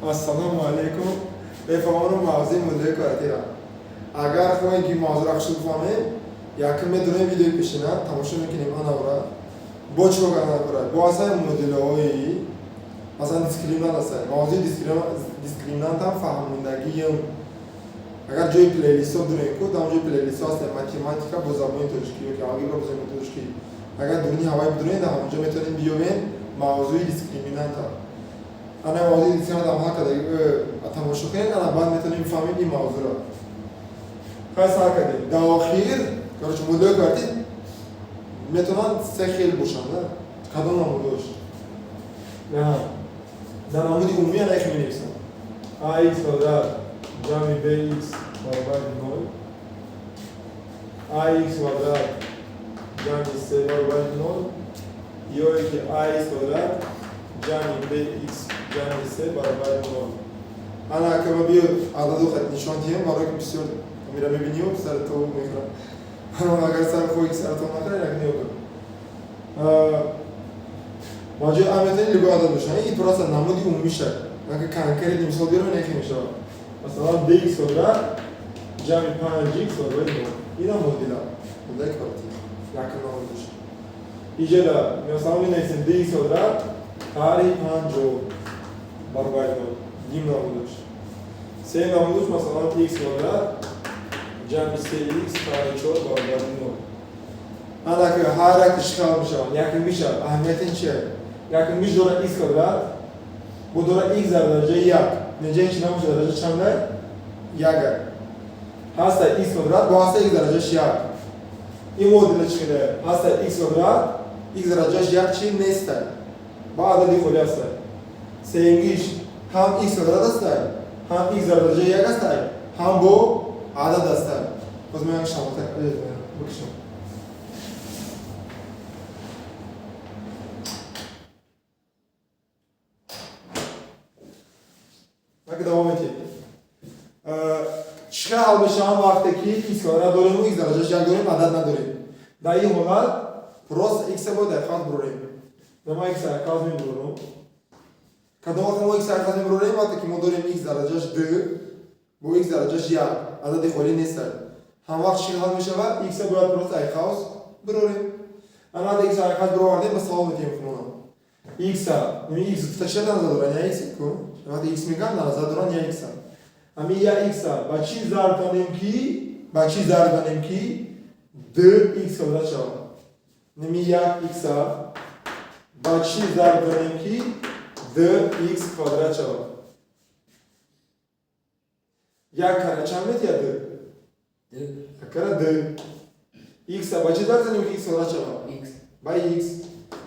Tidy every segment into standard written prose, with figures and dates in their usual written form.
السلام علیکم. بفهمون موضوع مدل کاری را. اگر خواهی که موضوع را شروع کنیم، یا که می‌دونی ویدیو پیشنا تماشا می‌کنیم آن اورا. با چه کارا کنیم؟ با اصلا مدل‌هایی مثلا دیسکریمنت است. موضوع دیسکریمنت هم فهموندگیم. اگر جای پلیلیست داریم که دام جای پلیلیست است ماتماتیکا با زبان ترکی یا آلگبرا با زبان ترکی. اگر دنی هوای بدونید هم اونجا میتونیم بیایم موضوع دیسکریمنت ها. انا موضوع دیسکریمنت هم هست که تماشا کنید انا بعد میتونیم فهمید این موضوع را. خاص هکذا. داخل کارش مدل کردی میتونن سه خیل باشن نه؟ کدام نمودش؟ نه. در نمودی عمومی انا یک می‌نویسم. ax کدر جمع bx برابر 0 ax کدر جمع 3 برابر 0 یا اینکه ax کدر جمع bx جمع 3 برابر 0 انا که ما بیو عدد خط نشان دیم برای که بسیار میرا ببینیم سر تو میکنم اما اگر سر خوی سر تو نکنه نکنه باجه آمدنی لگو عدد بشن این پروسه نمودی عمومی شد اگه کانکری مثال بیارم نخی میشه مثلا dx کدر جمع 5x برابر 9 اینا مدل کارتی یکم نمودش اینجا مثلا می‌نویسیم dx کدر تاری 5 برابر 9 نیم نمودش سه نمودش مثلا x کدر جمع 3x تاری 4 برابر 9 انا که هر یک اشکال میشه یکی میشه اهمیت این چیه یکی میشه دوره x کدر bu دوره x در درجه 1 نجه چی نمیشه درجه چنده 1 هست x کدرات با هست x درجهش 1 این مدل چیه هست x کدرات x درجهش 1 چی نیست با عددی خالی است سینگیش هم x کدرات است هم x درجه 1 است هم با عدد است باز من شما بکشم اگه دوام میدید چقدر حال بشه هم وقتی که x کدرات داریم و x درجهش 1 داریم عدد نداریم در این حالت پروس x با درخواست بروریم ما x درخواست میبروریم کدام وقت ما x درخواست میبروریم وقتی که ما داریم x درجهش 2 با x درجهش 1 عدد خالی نیست هم وقت چی حال میشه و x باید پروس درخواست بروریم انا وقتی x درخواست بروردیم به سوال میتیم خونم x نمی x تشکیل ندارن یا x کو وقتی x میگم نظر دارن یا x اما یا x با چی ضرب کنیم که 2x کدرات شود نمی یک x با چی ضرب کنیم که 2x کدرات شود یک کره چند میت یا 2 کره 2 x با چی ضرب کنیم که x کدرات شود x با x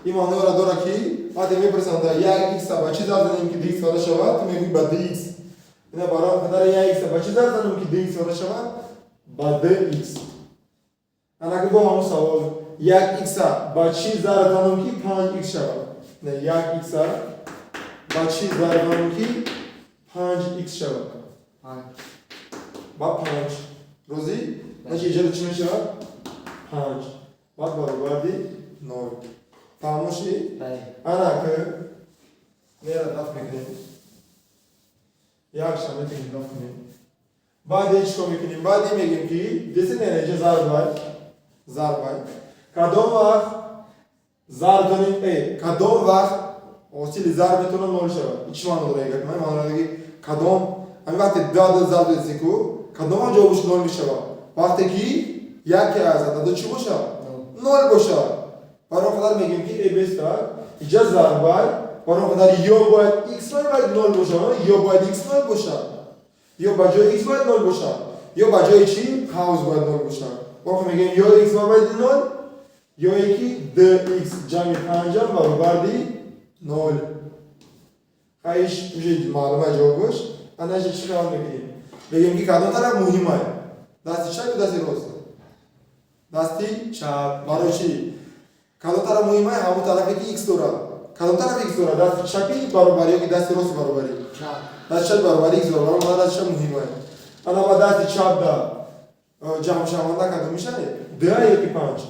این معنی را داره که وقتی میپرسند یک x با چی ضرب کنیم که 2x کدرات شود میگی با 2x اینا برای خاطر یک x با چی ضرب کنیم که 2x کدرات شود با 2x انا که با همون سوال یک x با چی ضرب کنیم که 5x شود نه یک x با چی ضرب کنیم که 5x شود با 5 روزی نتیجه چی میشه 5 بعد برابر 9 فهموشی انا که میرا دفع میکنیم یک شما میتونیم دفع کنیم بعد چی میکنیم بعد میگیم که دسته نتیجه ضرب کدام وقت ضرب کنیم کدام وقت اصیل ضرب میتونه نول شود چی معنی داره یک معنی داره کدام همین وقتی داد ضرب دستی کو کدام جوابش نول میشه وقتی که یکی از عدد چی باشه نول باشه برای خاطر میگیم که ای بستا اینجا ضرب برای خاطر یا باید x باید نول باشه یا باید x نول باشه یا با جای x باید نول باشه یا با جای چی قوس باید نول باشه وقتی میگیم یا x باید نول یا یکی 2x جمع 5 برابر 0 خیش میشه معلومه جوابش انا چه کار میکنیم بگیم که کدام طرف مهمه دستی چپ یا دستی راست دستی چپ برای چی کدام طرف مهمه همون طرفی که x داره کدام طرف x داره دستی چپی برابری یا که دستی راست برابری چپ دستی چپ برابری x برابر ما دستی چپ مهمه انا با دستی چپ دا جمع شونده کدام میشه 2 یا که 5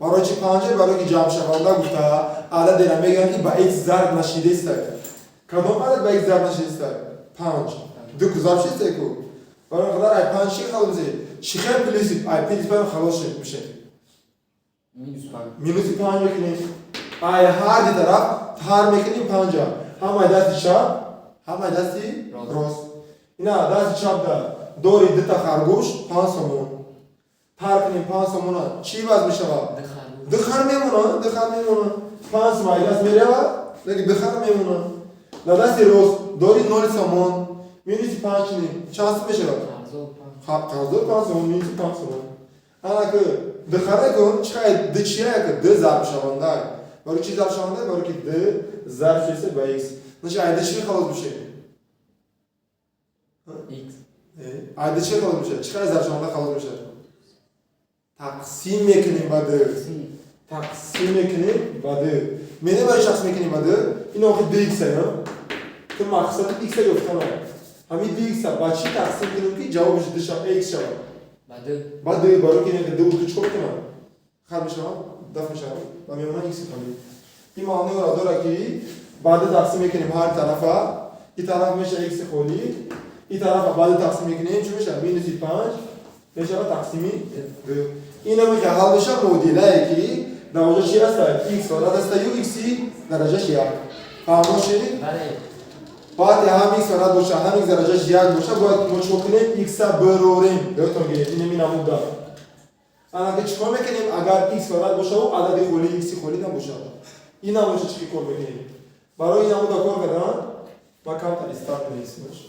برای چی 5 برای که جمع شونده گفته عدد دیگه میگن که با x ضرب نشیده است کدام عدد به یک ضرب نشسته؟ 5 دو ضرب شسته کو برای قدر ای 5 چی خلاص میشه چی خیلی پلیسی ای پلیس برای خلاص میشه مینوس 5 میکنیم ای هر دی طرف هر میکنیم 5 هم دستی چپ هم دستی راست اینا دستی چپ دا دوری دو تا خرگوش 5 سومون هر کنیم 5 سومون چی باز میشه دخار میمونه 5 سومون دست میره لیکن دخار میمونه دستی روز دوری 0 سومون مینوس 5 کنیم چند میشه قرض 5 سومون مینوس 5 سومون انا که دخاره کن چقدر د چیه که د ضرب شونده برای چی ضرب شونده برای که د ضرب شده به x نشه ای د چی خلاص میشه x ای د چی خلاص میشه چقدر ضرب شونده خلاص میشه تقسیم میکنیم با د تقسیم میکنیم با د منه برای شخص میکنیم با د این وقت د x نه تو مقصد x گفتم همین د x با چی تقسیم کنیم که جوابش د x شود بعد برای که اینکه دو چیکار کنم خراب میشه دفع میشه و میمونه ایکس خالی این معنی را داره که بعد تقسیم میکنیم هر طرفا این طرف میشه ایکس خالی این طرف بعد تقسیم میکنیم چی میشه مینوس 5 میشه تقسیمی 2 اینا میگه حل بشه مدیله که درجه چی هست ایکس و دسته یو ایکسی درجهش 1 فهمون شدید بعد هم ایکس ورد باشه هم ایکس درجهش 1 باشه باید ما چیکار کنیم ایکس بروریم یادتون گیره این نمود داره انا که چیکار میکنیم اگر ایکس ورد باشه و عدد خالی ایکس خالی نباشه این نمودش چی کار میکنیم برای این نمود کار کردن ما کم تا استارت میسیمش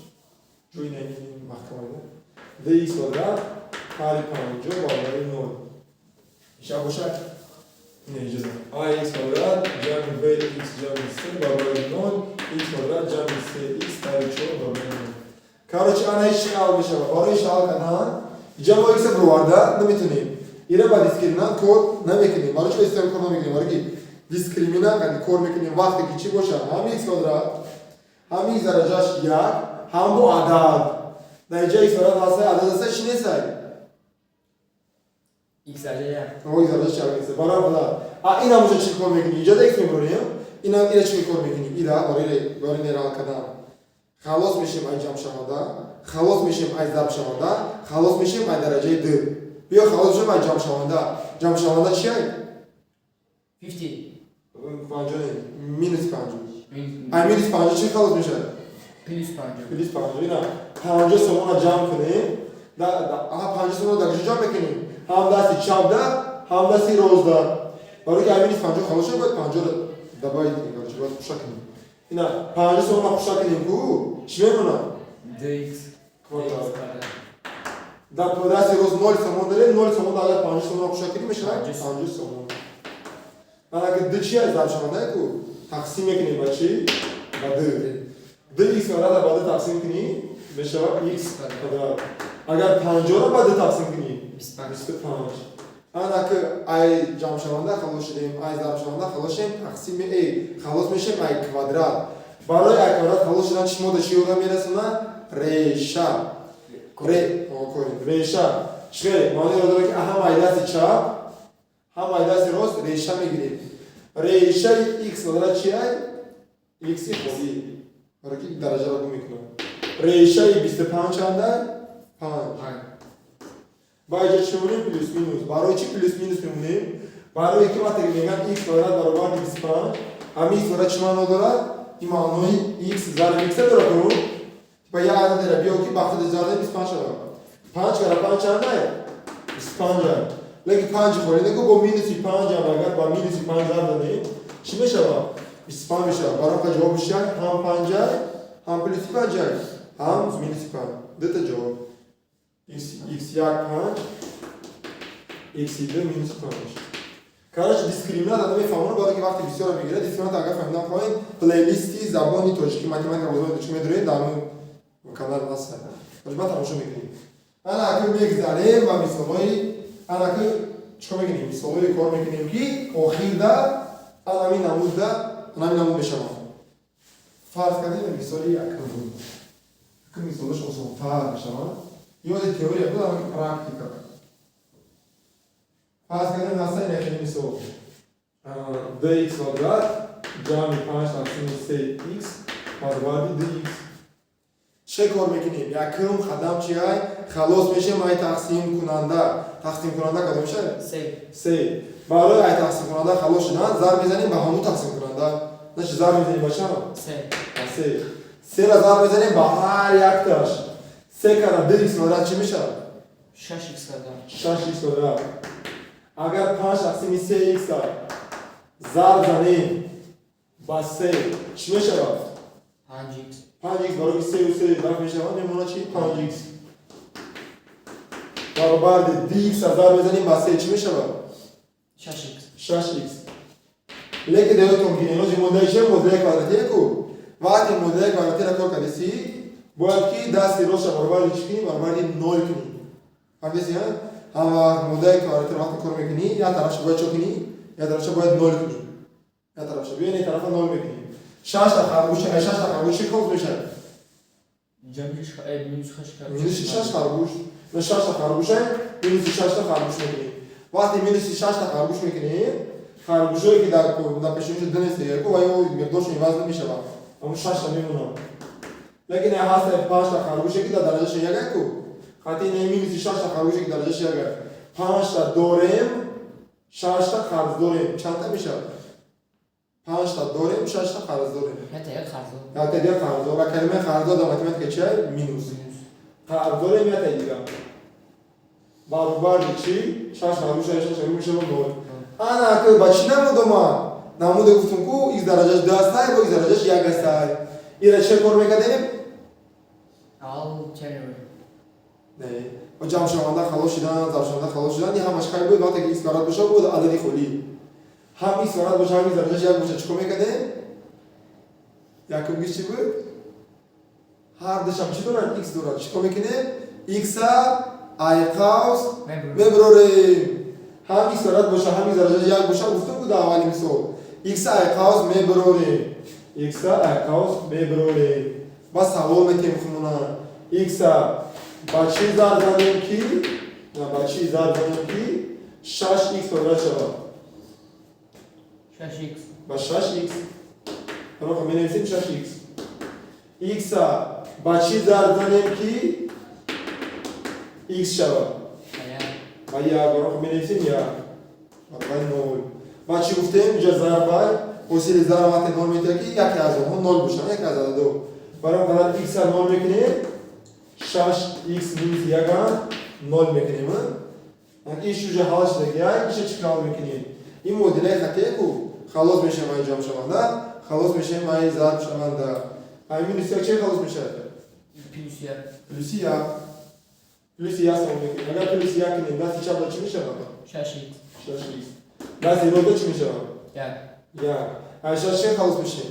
جوی نمیدیم محکمه د ایکس ورد حالی 50 بالای 0 میشه باشه این اجازه آی ایکس ورد جمع b ایکس جمع c بالای 0 x کвадрат جمع 3x ставить 4 بالای 0 короче она هیچ حل میشه برای حل کردن جمع x رو وارد نمیتونیم اینا با دیسکریمینانت کد نمیکنیم برای چه استفاده کد نمیکنیم برای که دیسکریمینانت یعنی کد میکنیم وقتی که چی باشه هم x کвадрат هم x درجهش 1 هم با عدد در جای x کвадрат واسه عدد است چی نیست x درجه 1 او x درجهش 1 نیست برای خدا اینا میشه چی کار میکنیم ایجاد x میبریم اینا چی کار میکنیم اینا برای نرال کردن خلاص میشیم ای جمع شونده خلاص میشیم ای ضرب شونده خلاص میشیم ای درجه 2 بیا خلاص میشیم ای جمع شونده چیه 50 مینوس 5 ای مینوس 5 چی خلاص میشه پلیس 5 اینا 50 سومون جمع کنیم آها 50 سومون در کجا جمع میکنیم هم دستی چپ ده هم دستی راست ده برای که ای مینوس 50 خلاص شه باید 50 دبایید میکنه باید خوشا کنیم اینا 50 سومون خوشا کنیم کو چی میمونه dx در دستی روز 0 سومون داره 0 سومون اگر 50 سومون خوشا کنیم میشه 50 سومون من اگه د چی از ضرب شونده کو تقسیم میکنیم با چی با د x کвадрат بعد تقسیم کنیم میشه x کвадрат اگر 50 رو بعد تقسیم کنیم 25 انا که ای جمع شونده خلاص شدیم ای ضرب شونده خلاص شدیم تقسیم ای خلاص میشه ای کвадрат برای ای کвадрат خلاص شدن چی مود چی رو میرسونه ریشه ریشه چه معنی رو داره که هم ای دست چپ هم ای دست راست ریشه میگیریم ریشه x کвадрат چیه x خالی برای که درجه رو میکنه ریشه 25 چنده 5 با اینجا چی میمونیم پلوس مینوس برای چی پلوس مینوس میمونیم برای که وقتی میگن x کвадрат برابر 25 همین x کвадрат چی معنی داره این معنی x ضرب x داره کنم با یه عدد داره بیا که بخاطر ضرب 25 شده 5 کره 5 چنده 25 لیکن 5 خورده که با مینوس 5 اگر با مینوس 5 ضرب دادیم چی میشه 25 میشه برای که جوابش هم 5 هم پلوس 5 هم مینوس 5 دو تا جواب x1 5 x2 minus 5 کارش دیسکریمینانت آدم میفهمونه برای که وقتی بسیار میگیره دیسکریمینانت اگر فهمیدن خواهید پلیلیستی زبانی تاجیکی متمتیک رو چه میدونید در اون کانال هست البته تماشا میکنید انا اگه میگذاریم و مثالای انا که چه میگیم مثالای کار میکنیم که آخر ده انا می نمود بشه فرض کنید مثالی اکرون که مثالش آسان‌تر بشه یاد تئوری بود اما پرکتیکا فرض کنیم مثلا این مثال dx کвадрат جمع 5 تقسیم 3x برابر dx چه کار میکنیم؟ یکم قدم چیه؟ خلاص میشه مای تقسیم کننده کدوم میشه؟ سه برای ای تقسیم کننده خلاص شدن ضرب میزنیم به همون تقسیم کننده نه چه ضرب میزنیم با چند؟ سه را ضرب میزنیم با هر یک تاش سه کاره dx کвадрат چی میشه؟ 6x کвадрат اگر 5 تقسیم 3x را ضرب زنیم با 3 چی میشه؟ 5x برای 3 و 3 ضرب میشه میمونه چی؟ 5x برابر dx را ضرب بزنیم با 3 چی میشه؟ 6x لیکن دیگه که اینو مودیل مودیل کвадратیه کو وقتی مودیل کвадратی را کار کردی باید که دستی روش برابر چی کنی برابر 0 کنی فهمیدی هم مودیل کвадратی را وقتی کار میکنی یا طرفش باید چه کنی یا طرفش باید 0 کنی یا طرفش بیان این طرف 0 میکنی 6 تا خرگوش کم میشه مینوس 6 خرگوش نه 6 تا خرگوشه مینوس 6 تا خرگوش میکنی وقتی مینوس 6 تا خرگوش میکنی خرگوشایی که در پیشونیش دنیست دیگه کو وایو مقدارش وزن میشه با اون 6 تا میمونه لیکن این هست 5 تا خرگوشی که در درجهش یک کو خاطی نمینوس 6 تا خرگوشی که در درجهش یک 5 تا دوریم 6 تا خرز دوریم چند تا میشه 5 تا دوریم 6 تا خرز دوریم یا تا یک خرز و کلمه خرز در متماتیک چیه مینوس خرز دوریم یا تا دیگه برابر چی 6 خرگوش 6 میشه 0 انا که بچی نموده گفتم کو x درجهش 2 است با x درجهش 1 است اینا چه کار میکنیم نه و جمع شونده خلاص شدن این همش کاری بود وقتی که x کارات بشه بود عددی خالی هم x کارات باشه هم x درجهش 1 باشه چیکار میکنیم یکم گیش چی بود هر دشم چی دارن x دارن چیکار میکنیم x ای قوس میبریم هم x کارات باشه هم x درجهش 1 باشه گفتم بود اولی مثال x ای قوس میبریم x ای قوس میبریم بس سوال میتیم خمونا x با چی ضرب زنیم کی با چی ضرب زنیم کی 6x کвадрат شود 6x با 6x رو می نویسیم 6x x با چی ضرب زنیم کی x شود با یا رو می نویسیم یا برابر 0 با چی گفتیم اینجا ضرب وسیله ضرب وقتی 0 میشه کی یکی از اون 0 باشه یکی از دو برابر x 0 میکنیم 6x minus 1 0 میکنیم این شوجه حالش دیگه میشه چیکار میکنیم این مدل خطی کو خلاص میشه مای جمع شونده خلاص میشه مای ضرب شونده همین مینوس چه خلاص میشه پلوس یا سوم میکنیم اگر پلوس یا کنیم دستی چپ چی میشه 6x دستی رو چی میشه یا 6 خلاص میشه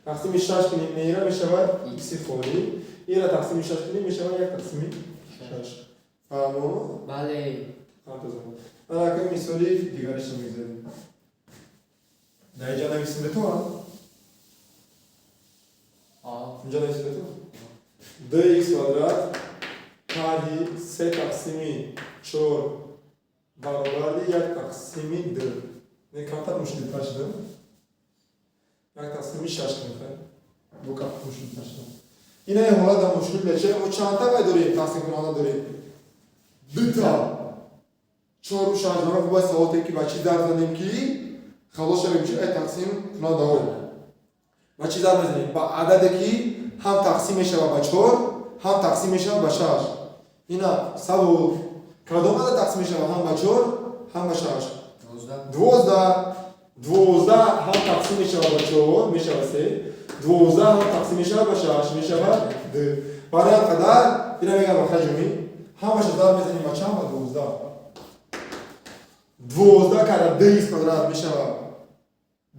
تقسیم 6 کنیم میره میشود x فوری این را تقسیم 6 کنیم میشود یک تقسیم 6 فهمو؟ بله حالا که مثالی دیگرش رو میذاریم در اینجا نویسیم به تو اینجا نویسیم به تو 2x کвадрат پردی 3 تقسیم 4 برابر یک تقسیم 2 نه کمتر مشکل تر شده یک تقسیم 6 میخواد دو کم مشکل تر شده اینا یه حالت هم مشکل بچه ما چند تا باید داریم تقسیم کننده داریم 2 تا 4 و 6 دارم باید سوال که با چی ضرب زنیم که خلاص شده میشه ای تقسیم کننده ها با چی ضرب بزنیم با عددی که هم تقسیم میشه با 4 هم تقسیم میشه با 6 اینا سوال کدوم عدد تقسیم میشه هم با 4 هم با 6 12 هم تقسیم میشه با 4 میشه با 3 12 هم تقسیم میشه با 6 میشه با 2 برای قدر اینا میگم با خجمی همش ضرب میزنیم با چند با 12 کاره 2x کвадрат میشه با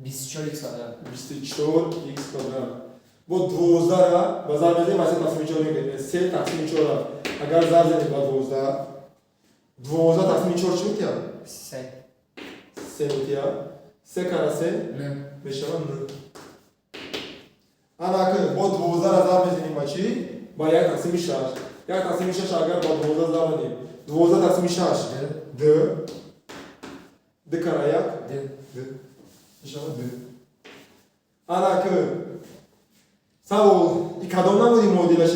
24x کвадрат با 12 را با ضرب بزنیم واسه تقسیم 4 میکنیم 3 تقسیم 4 را اگر ضرب بزنیم با 12 تقسیم 4 چی میشه 3 میشه 3 کاره 3 میشه انا که با 12 را ضرب بزنیم با چی با یک تقسیم 6 یک تقسیم 6 اگر با 12 ضرب بزنیم 12 تقسیم 6 2 کاره 1 2 میشه 2 انا که سوال این کدام نبودی مدلش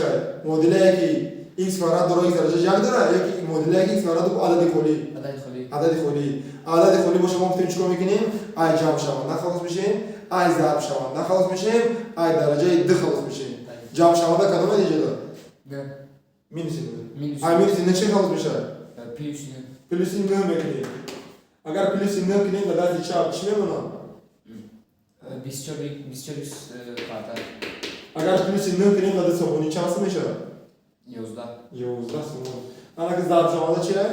مدلی که x فراد داره x درجه یک داره یکی مدلی که x فراد دو عدد کلی عدد کلی باشه ما میتونیم چیکار میکنیم ای جمع شونده خلاص میشیم ای ضرب شونده خلاص میشیم ای درجه د خلاص میشیم جمع شونده کدام دیگه داره مینوس ای مینوس نه چی خلاص میشه پلوس نه میکنیم اگر پلوس نه کنیم در دستی چپ چی میمونه 24x kvadrat. اگر پلوس نه کنیم در دست سومونی چند میشه 11. 11 سومون انا که ضرب شونده چیه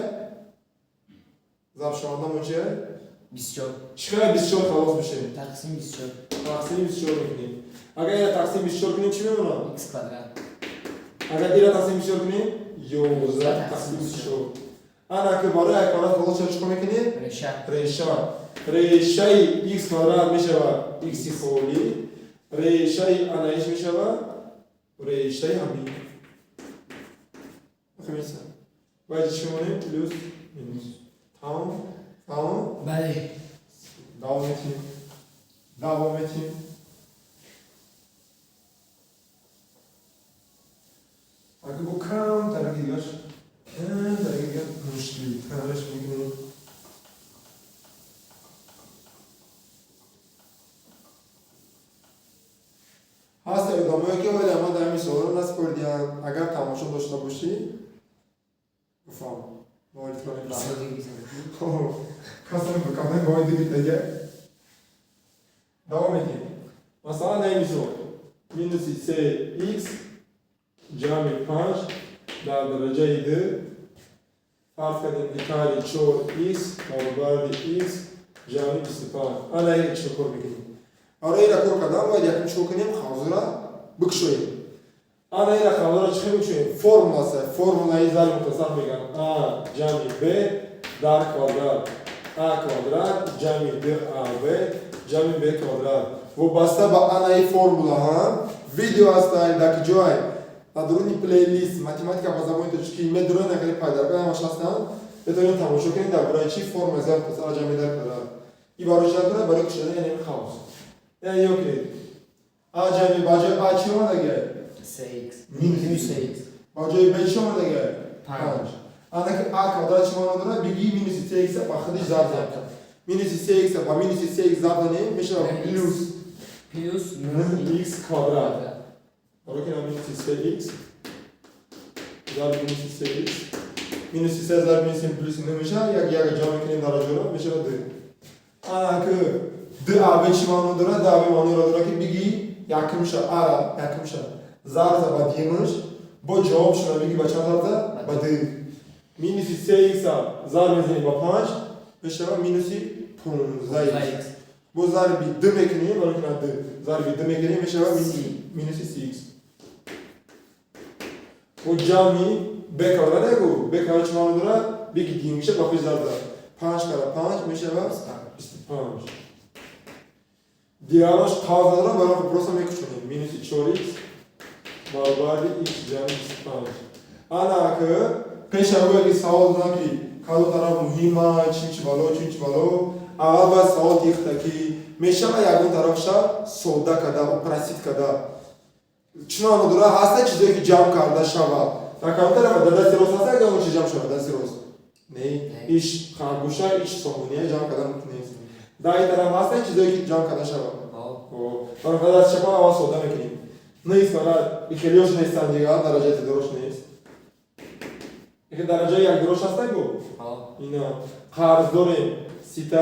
ضرب شونده مون چیه 24. چقدر 24 خلاص میشه تقسیم 24. تقسیم 24 میکنیم اگر اینو تقسیم 24 کنیم چی میمونه x kvadrat. اگر اینو تقسیم 24 کنیم 11 تقسیم 24 انا که برای یک کارت خلاص چیکار میکنیم ریشه x کارت میشه x فولی ریشه انایش میشه ریشه همین خمیسه باید چی میمونه پلوس مینوس تمام بله. devam eteyim اگه bu کم ترقیدش مشکلی ترش میکنیم هست ادامه که ولی ما در این سوال رو نسپردیم اگر تماشا داشته باشی بفهم باید کنیم کاسم بکنم باید دیگه devam edeyim. Mesela neymiş o? Minus x cami 5 در درجه 2 فرض کردیم دیکاری 4x برابر x جمعی 25 انا یک چکر بگیریم آره این را کار کردم باید یکم چکر کنیم خوزه را بکشویم انا این را خوزه را چکر بکشویم فرمولای زل متصل میگن a جمعی b در کوادرات a کوادرات جمعی 2ab جمعی b کوادرات وابسته به انای فرمولا هم ویدیو هستن در جای درونی پلیلیست ماتماتیکا با زبان ترکی مدرون نکنی پایدار به همش هستن بتونید تماشا کنید درباره چی فرم ازار پسر جمعی در کدام این باروش کنه برای کشیدن یعنی خاص یعنی اوکی a جمعی باجای a چی اومده 3x مینوس 3x باجای b چی اومده 5 انا که a کوادرات چی اومده بگی مینوس 3x با خودش ضرب مینوس 3x با مینوس 3x ضرب کنیم میشه پلوس x کوادرات برای که مینوس 3x ضرب مینوس 3x مینوس 3 ضرب مینوس پلوس نمیشه یک جمع کنیم درجه رو میشه 2 انا که 2ab چی معنی داره 2ab معنی رو داره که بگی یکم شه آره یکم شه ضرب با دیمش با جواب شما بگی با چند ضرب با 2 مینوس 3x ضرب میزنیم با 5 میشه مینوس 15x با ضرب 2 میکنیم برای که 2 ضرب 2 میکنیم میشه مینوس 6x و جمعی بکار نگو بکار چه معنی داره بگی دیم میشه با پیش ضرب 5 کاره 5 میشه 25 دیگرش خواهد دارم برای خب پروسا میکشونیم مینوس 4x برابر x جمعی 25 انا که پیش روی که سوال دارم که کدو طرف مهمه چی بالو اول باید سوال دیخته که میشه یکون طرفش سودا کده و پرسید کده چنان داره هسته چیزی که جمع کرده شود در کام طرف در دستی روز هسته که اون چی جمع شود دستی روز نه ایش خرگوشه ایش سامونیه جمع کرده نیست در این طرف هسته چیزی که جمع کرده شود برای خود از شما آواز سودا میکنیم نیست برای خیلیوش نیستن دیگه درجه درش نیست که درجه یک درش هسته گو اینا قرض داریم 3 تا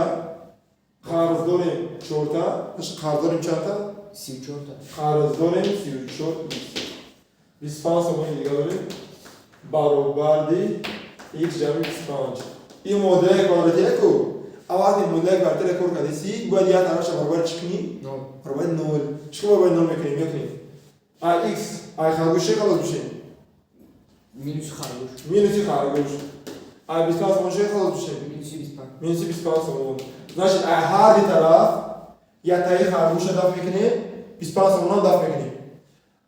قرض داریم 4 تا قرض داریم چند تا 34 قرض داریم 34 25 سومون دیگه داریم برابر دی x جمع 25 این مدل کارتیه کو اول این مدل کارتیه کار کردی سی باید یه طرفش برابر چکنی برابر 0 چکو برابر 0 میکنیم میکنیم ای x ای خرگوشه خلاص میشه مینوس خرگوش ای 25 سومون شه خلاص میشه مینوس 25 سومون значит ای هر دی طرف یا تایی خرگوش دفع میکنیم 25 سومون هم دفع میکنیم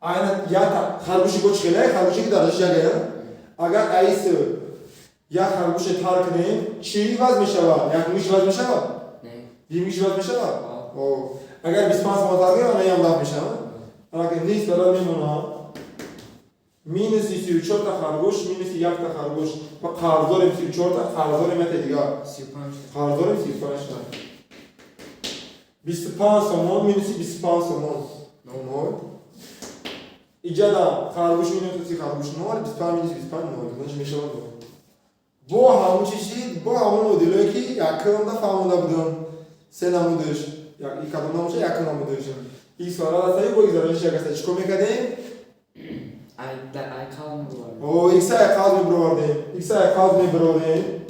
اینا یا خرگوشی گوش خیلی خرگوشی که درش جگه اگر ایس یا خرگوش تر کنیم چی وز میشه یک میش وز میشه نه میش وز میشه اگر 25 متغیر آنها هم رفت میشن اگر نیست برای میمونه مینوس 34 تا خرگوش مینوس 1 تا خرگوش و قرض داریم 34 تا قرض داریم دیگه 35 قرض داریم 35 تا 25 سومون مینوس 25 سومون نول اینجا دا خرگوش مینوس 30 خرگوش نول 25 مینوس 25 نول نش میشه نول با همون چیزی با همون مدلی که یکم دا فهمونده بودم سه نمودش یک کدوم نموشه یک نمودش این سوال هستی بگذارش یک هستی چیکار میکردیم I can't go. ایکس های خاص میبردیم ایکس های خاص میبردیم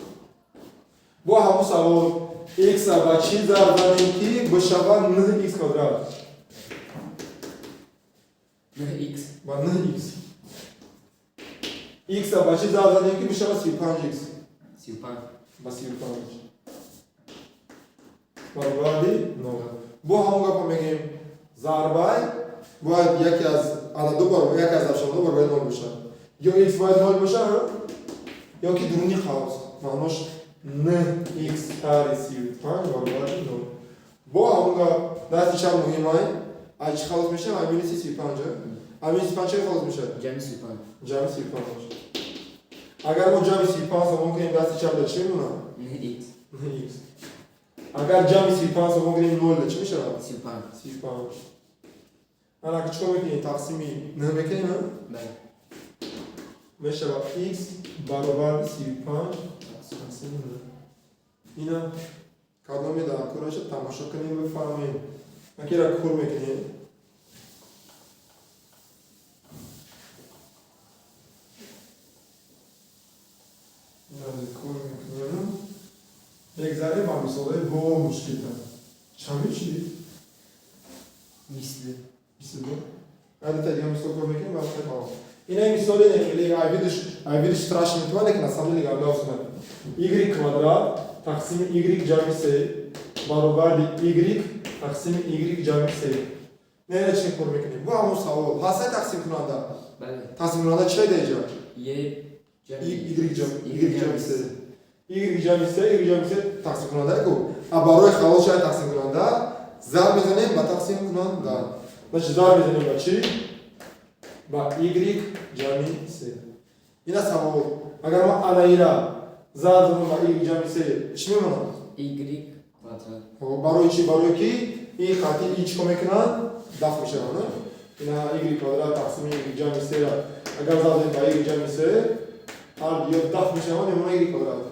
با همون سوال ایکس با چیز ضرب زدیم که بشود 9 ایکس کدرات X. با 9 ایکس ایکس با چیز ضرب زدیم که بشود 35 ایکس 35. با 35 برابری 9 با همون گپ میگیم ضربای باید یکی از عدد برابر یک از افشان دو برابر 0 بشه یا ایکس باید 0 باشه یا که درونی خواست معناش 9 ایکس کاری 35 برابر 9 با همون دستی چند مهمه ای چی خواست میشه؟ همینی 35 همینی 35 چه خواست میشه؟ جمعی 35. جمعی 35 اگر ما جمعی 35 سومون کنیم دستی چند در چی میمونه؟ 9 X. 9 ایکس اگر جمعی 35 سومون کنیم 0 چی میشه؟ 35. 35 الان اگه چیکار میکنیم تقسیمی نه میکنیم بله. میشه با x برابر 35 تقسیم نه اینا کدومی در کورش تماشا کنیم بفهمیم اگه را کور میکنیم اینا کور میکنیم یک ذره با مثاله با مشکل دارم چمی چی؟ مثل 22 هذا تاجي هم سوق ممكن ما تفهم هنا مثال اللي عايز страшно това لكن на самом деле главное اسمه y квадрат تقسیم y جمع 3 برابر y تقسیم y جمع 3 نه چی کار میکنیم با همون سوال حاصل تقسیم کننده بله. تقسیم کننده چه دیگه یه y جمع 3 y جمع 3 تقسیم کننده کو برای خلاص شاید تقسیم کننده ضرب میزنیم با تقسیم کننده باشه ضرب میزنیم با چی؟ با y جمع 3 اینا سوال اگر ما الایرا ضرب زدیم با y جمع 3 چی میمونه؟ y کвадрат. برای چی؟ برای کی؟ این خطی چی میکنن؟ دفع میشه نه؟ اینا y کвадрат تقسیم y جمع 3 را اگر ضرب زدیم با y جمع 3 هر دیو دفع میشه نه میمونه y کвадрат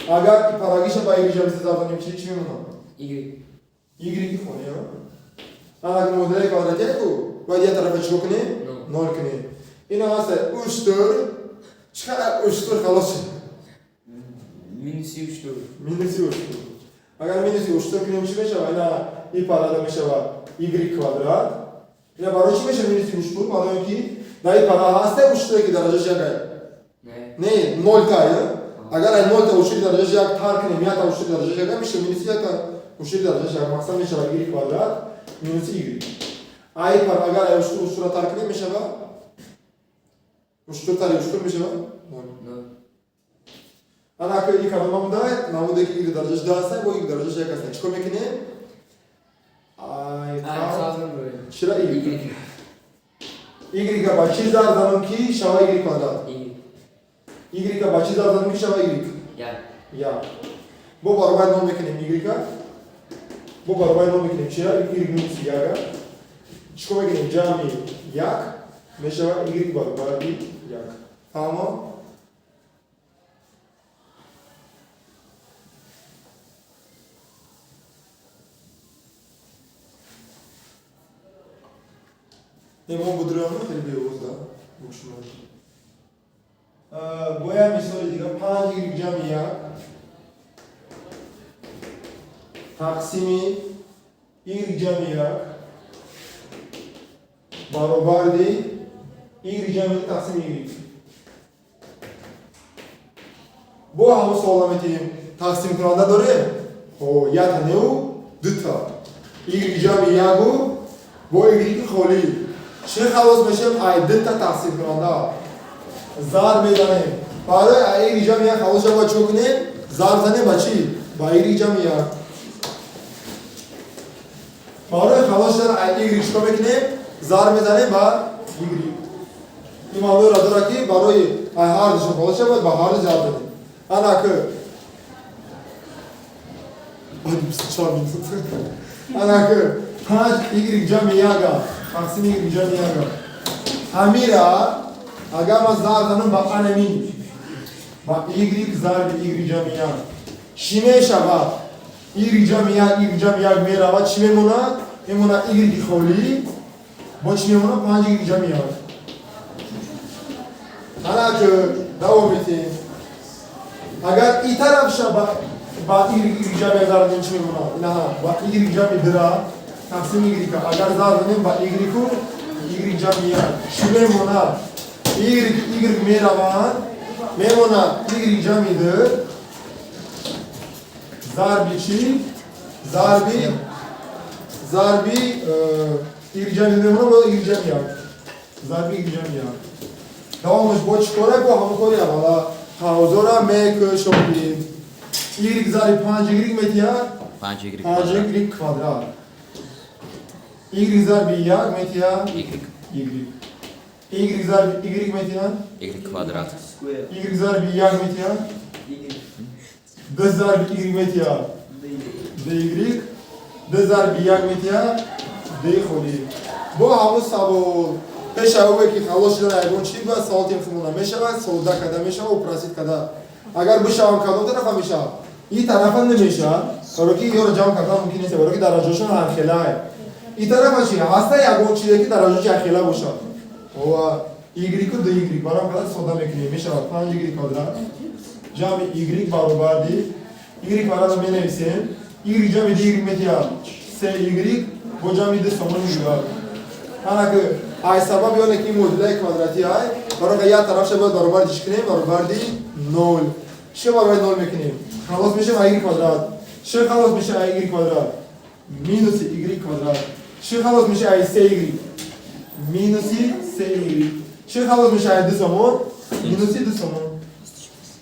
اگر پراگیش با y جمع 3 ضرب زدیم چی میمونه؟ y خونه ها اگر مدل کвадратیه کو باید یه طرف چیکار کنیم؟ نول کنیم اینا هست اشتر چقدر اشتر خلاص شد؟ مینوس 3 مینوس اشتر اگر مینوس اشتر کنیم چی میشه؟ اینا این پرادا میشه و y کвадрат اینا برای چی میشه مینوس اشتر؟ برای اینکه در این پرادا هست اشتر که درجهش یکه نه نول تایه اگر این نول تا اشتر درجهش یک تر کنیم یا تا اشتر درجهش یکه میشه مینوس یک اشتر درجهش یک مقصد میشه و y کвадрат minus y. I पर अगर I उसको तार करने में शबा उसको तार में शबा अना के ये कदम हम दाए ना वो देखिए ये दर्जा दास है वो एक दर्जा शेख है इसको में किने I शरा y का बचीदार दानों की शवा y कвадрат y का बचीदार दानों की शवा y या वो बराबर नौ में किने y का bu barabay nomi kinim çira y minus yaga çiko kinim jami yak meşava y barabay yak tamam ne bu budurama bir yolda bu şuna boya misali diga 5 y jami yak تقسیمی y جمع 1 برابر دی y جمع تقسیم y با همون سوال میتونیم تقسیم کننده داریم خب یک تنه و دو تا y جمع 1 با y خالی چه خلاص میشه ای دو تا تقسیم کننده ضرب میزنیم برای y جمع 1 خلاص با چوکنیم ضرب زنیم با چی با y جمع 1 برای خلاص شدن ایگریک چیکار میکنیم؟ ضرب میزنیم با ایگریک. این موضوع را داره که برای هر دشون خلاص شد با هر ضرب بدیم. انا که باید 24 می‌کنم. انا که 5 ایگریک جمع یاگا تقسیم ایگریک جمع یاگا. همیرا اگر ما ضرب زنم با انمین با ایگریک ضرب ایگریک جمع یاگا. شیمه شبا ایگریک جمع یاگا میرود چی میمونه؟ میمونه ایگریک خولی با چی میمونه 5 ایگریک جمع یاگا. حالا که دوام میتیم اگر این طرف شبا با ایگریک جمع یاگا ضرب چی میمونه؟ نه با ایگریک جمع درا تقسیم ایگریک اگر ضرب زنیم با ایگریکو ایگریک جمع یاگا چی میمونه؟ ایگریک میروند میمونه ایگریک جمع در ضربی چی؟ ضربی ایگریک جمع میمونه با ایگریک جمع یاگا ضربی ایگریک جمع یاگا دوامش با چطوره با همون کاری هم حالا حاضر میک شدید ایگریک ضرب 5 ایگریک میتیه 5 ایگریک 5 ایگریک کوادرات ایگریک ضرب یک میتیه ایگریک ایگریک ضرب ایگریک میتیه ایگریک کوادرات ایگریک ضرب یک میتیه 2 ضرب ایگریک میتیه 2 ایگریک 2 ضرب یک میتیه 2 خولی با همون سوال پیش اوه که خلاص شدن ایگون چی با سوال تیم خمونه میشه و سودا کده میشه و پرسید کده اگر بشه هم کدوم طرف میشه این طرف هم نمیشه برای که یه رو جمع کردن ممکن نیست برای که درجهشون هر خیله این طرف چیه هسته ایگون چیه که درجهش هر خیله باشه و ایگریک و 2 ایگریک برای هم کده سودا میکنیم میشه 5 ایگریک کوادرات جمع ایگریک برابر دی ایگریک برابر می نویسیم ایگریک جمع دی ایگریک میتیه 3 ایگریک با جمع دی سومون میگه حالا که ای سبب یونه که این مدل کوادراتی های برای که یه طرف شد باید برابر دیش کنیم برابر دی 0 چه برابر 0 میکنیم خلاص میشه ایگریک کوادرات چه خلاص میشه ایگریک کوادرات مینوس ایگریک کوادرات چه خلاص میشه ای 3 ایگریک مینوس 3 ایگریک چه خلاص میشه ای 2 سومون مینوس 2 سومون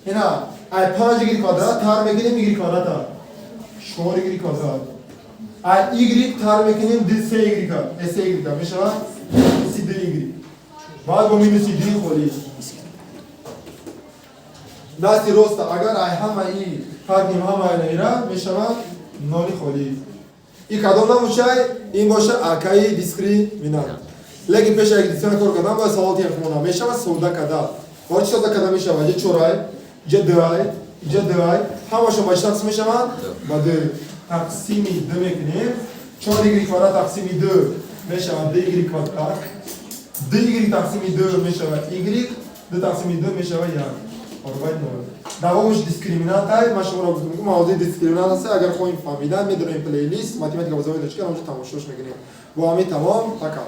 اینا ای 5 ایگریک کوادرات تار میکنیم ایگریک کوادرات 4 ایگریک کوادرات ای ایگریک تار میکنیم دی 3 ایگریک 3 ایگریک میشه سی 2 ایگریک بعد با مینوس 2 خولی دستی روستا اگر ای همه ای فرقیم همه نیره میشه 0 خولی این کدام نموشه این باشه اکای دیسکریمینانت لیکن پیش اگه دیسکریمینانت کار کردن باید سوال تیم خمونه میشه و سودا کده باید چی سودا کده میشه و جه چورای جه دوای همه شما باید تقسیم میشه با 2 تقسیمی 2 میکنیم 4 ایگریک کوادرات تقسیمی 2 میشه 2 ایگریک کوادرات 2 ایگریک تقسیمی 2 میشه ایگریک 2 تقسیمی 2 میشه 1 باید دوامش دیسکریمینانت های من شما را گفتم که موضوع دیسکریمینانت هست اگر خواهیم فهمیدن میدونیم پلیلیست ماتماتیک با زاویه داشته اونجا تماشاش میکنیم با همین تمام تکام